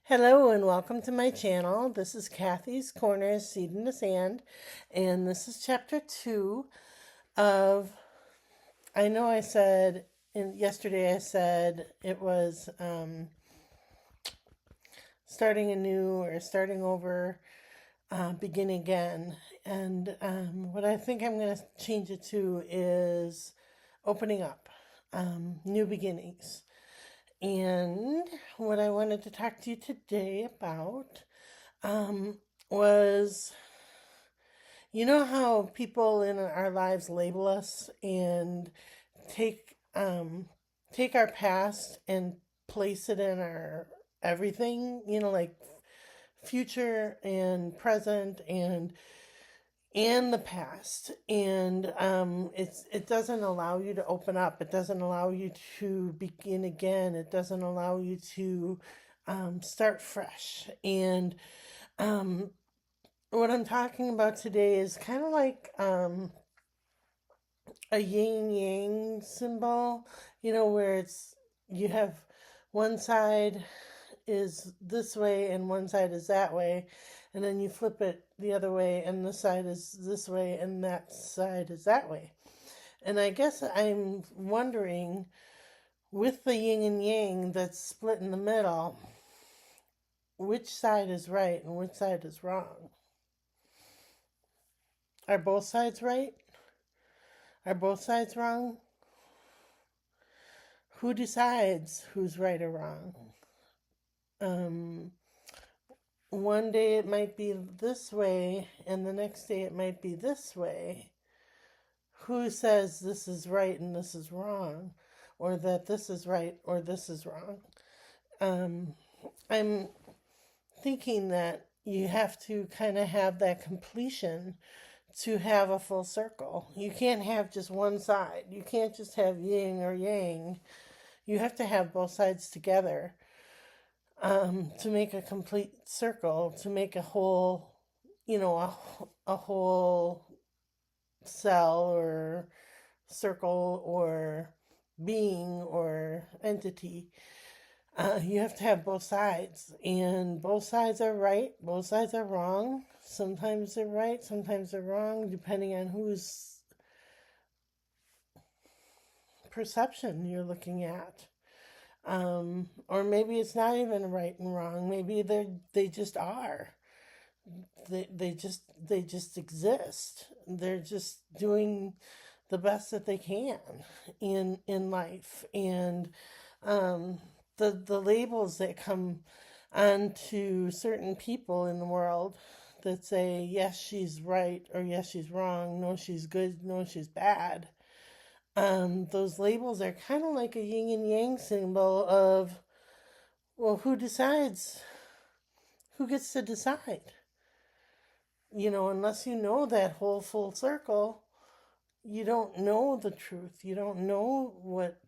Hello and welcome to my channel. This is Kathy's Corner, Seed in the Sand, and this is chapter 2 of, I know I said, yesterday I said it was starting anew or starting over, begin again. And what I think I'm going to change it to is opening up, new beginnings. And what I wanted to talk to you today about was you know how people in our lives label us and take take our past and place it in our everything, like future and present and the past, and it doesn't allow you to open up. It doesn't allow you to begin again. It doesn't allow you to start fresh. And um, what I'm talking about today is kind of like a yin yang symbol, where you have one side is this way and one side is that way, and then you flip it the other way, and this side is this way and that side is that way. And I guess I'm wondering, with the yin and yang that's split in the middle, which side is right and which side is wrong? Are both sides right? Are both sides wrong? Who decides who's right or wrong? Um, one day it might be this way, and the next day it might be this way. Who says this is right and this is wrong, or that this is right or this is wrong? Um, I'm thinking that you have to kind of have that completion to have a full circle. You can't have just one side. You can't just have yin or yang. You have to have both sides together to make a complete circle, to make a whole, a whole cell or circle or being or entity. You have to have both sides, and both sides are right, both sides are wrong. Sometimes they're right, sometimes they're wrong, depending on whose perception you're looking at. Or maybe it's not even right and wrong. Maybe they just are. They just exist. They're just doing the best that they can in life. And the labels that come onto certain people in the world that say yes she's right or yes she's wrong, no she's good, no she's bad, those labels are kind of like a yin and yang symbol of, well, who decides? Who gets to decide? Unless you know that whole full circle, you don't know the truth. You don't know what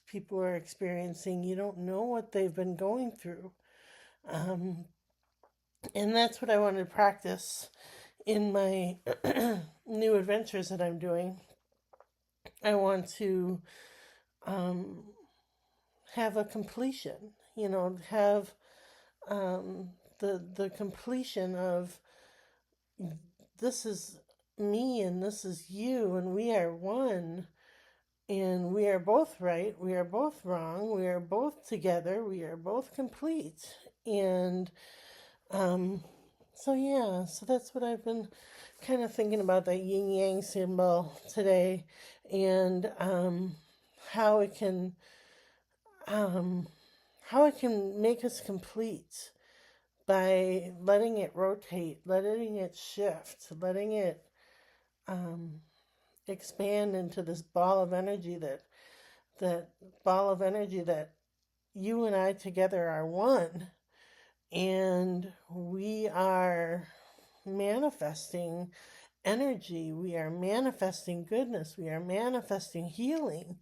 people are experiencing. You don't know what they've been going through. Um, and that's what I want to practice in my new adventures that I'm doing. I want to um, have a completion, have the completion of, this is me and this is you, and we are one, and we are both right, we are both wrong, we are both together, we are both complete. And um, so that's what I've been kind of thinking about, that yin yang symbol today, and how it can um, how it can make us complete by letting it rotate, letting it shift, letting it um, expand into this ball of energy, that ball of energy that you and I together are one, and we are manifesting energy, we are manifesting goodness, we are manifesting healing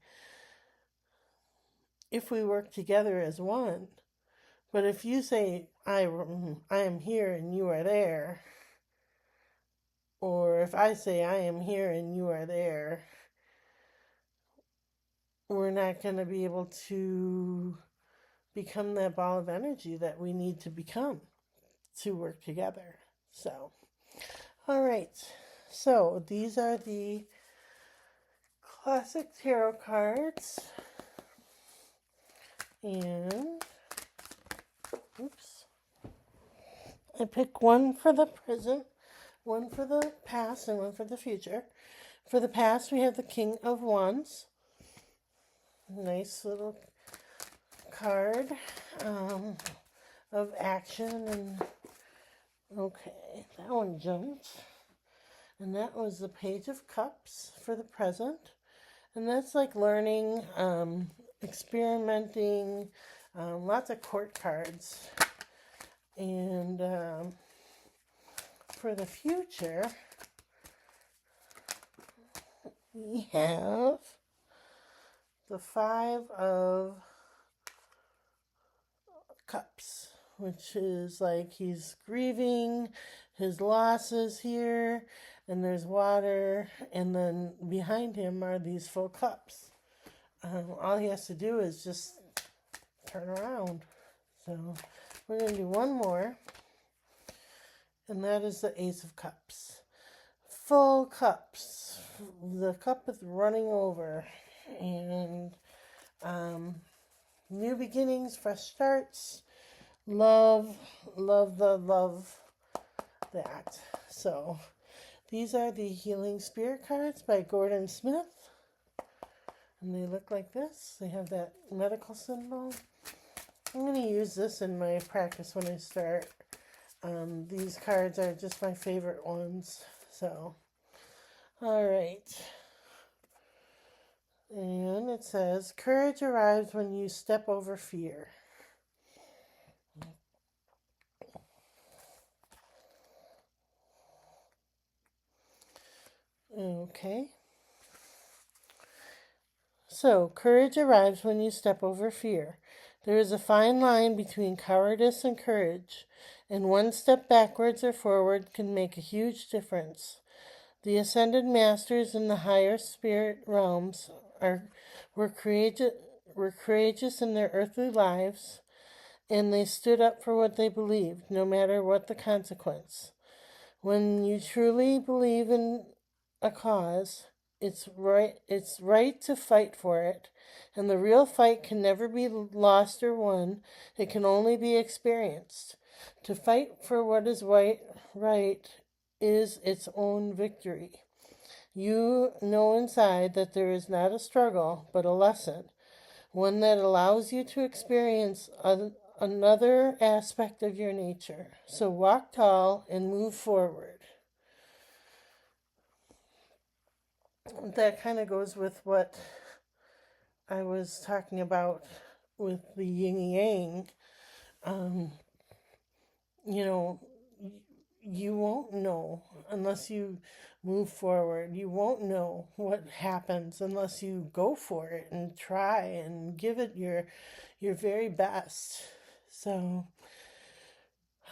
if we work together as one. But if you say I am here and you are there, or if I say I am here and you are there, we're not going to be able to become that ball of energy that we need to become to work together. So, all right. So, these are the classic tarot cards. And, oops. I pick one for the present, one for the past, and one for the future. For the past, we have the King of Wands. Nice little card of action. And okay, that one jumped. And that was the Page of Cups for the present. And that's like learning, experimenting, lots of court cards. And for the future, we have the Five of Cups, which is like he's grieving his losses here, and there's water, and then behind him are these full cups. All he has to do is just turn around. So we're going to do one more, and that is the Ace of Cups. Full cups. The cup is running over, and new beginnings, fresh starts, love that. So these are the Healing Spirit cards by Gordon Smith, and they look like this. They have that medical symbol. I'm going to use this in my practice when I start. These cards are just my favorite ones. So, all right. And it says, courage arrives when you step over fear. Okay. So, courage arrives when you step over fear. There is a fine line between cowardice and courage, and one step backwards or forward can make a huge difference. The ascended masters in the higher spirit realms were courageous in their earthly lives, and they stood up for what they believed, no matter what the consequence. When you truly believe in a cause, it's right to fight for it, and the real fight can never be lost or won. It can only be experienced. To fight for what is right is its own victory. You know inside that there is not a struggle, but a lesson, one that allows you to experience another aspect of your nature. So walk tall and move forward. That kind of goes with what I was talking about with the yin yang. You know, you won't know unless you move forward. You won't know what happens unless you go for it and try and give it your very best. So,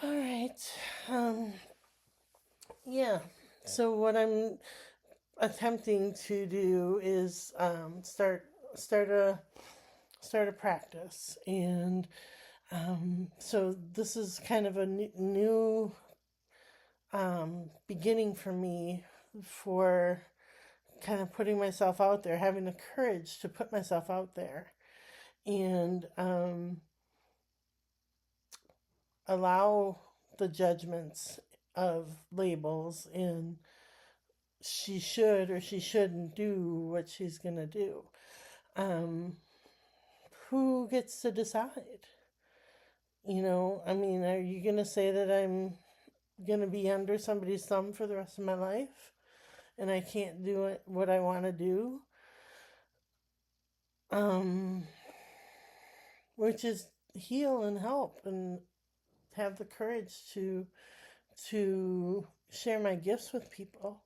all right. Yeah. So what I'm attempting to do is start a practice, and so this is kind of a new beginning for me, for kind of putting myself out there, having the courage to put myself out there, and allow the judgments of labels and she should or she shouldn't do what she's going to do. Who gets to decide? You know, I mean, are you going to say that I'm going to be under somebody's thumb for the rest of my life and I can't do it, what I want to do? Which is heal and help and have the courage to share my gifts with people.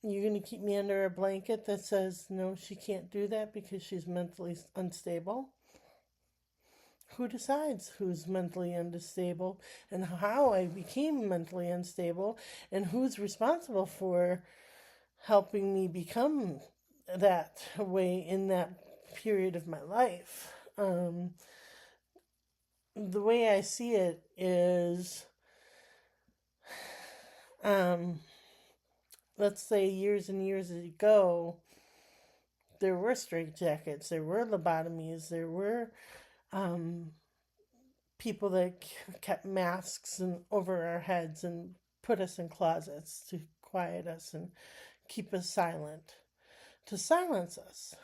You're going to keep me under a blanket that says, no, she can't do that because she's mentally unstable? Who decides who's mentally unstable and how I became mentally unstable, and who's responsible for helping me become that way in that period of my life? The way I see it is, let's say years and years ago, there were straitjackets, there were lobotomies, there were um, people that kept masks over our heads and put us in closets to quiet us and keep us silent, to silence us.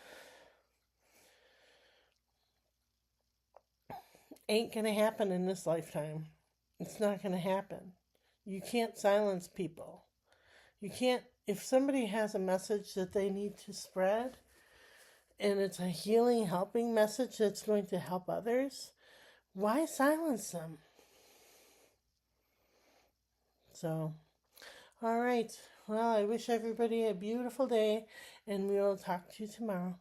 Ain't gonna happen in this lifetime. It's not gonna happen. You can't silence people. You can't, if somebody has a message that they need to spread and it's a healing, helping message that's going to help others, why silence them? So, all right. Well, I wish everybody a beautiful day, and we will talk to you tomorrow.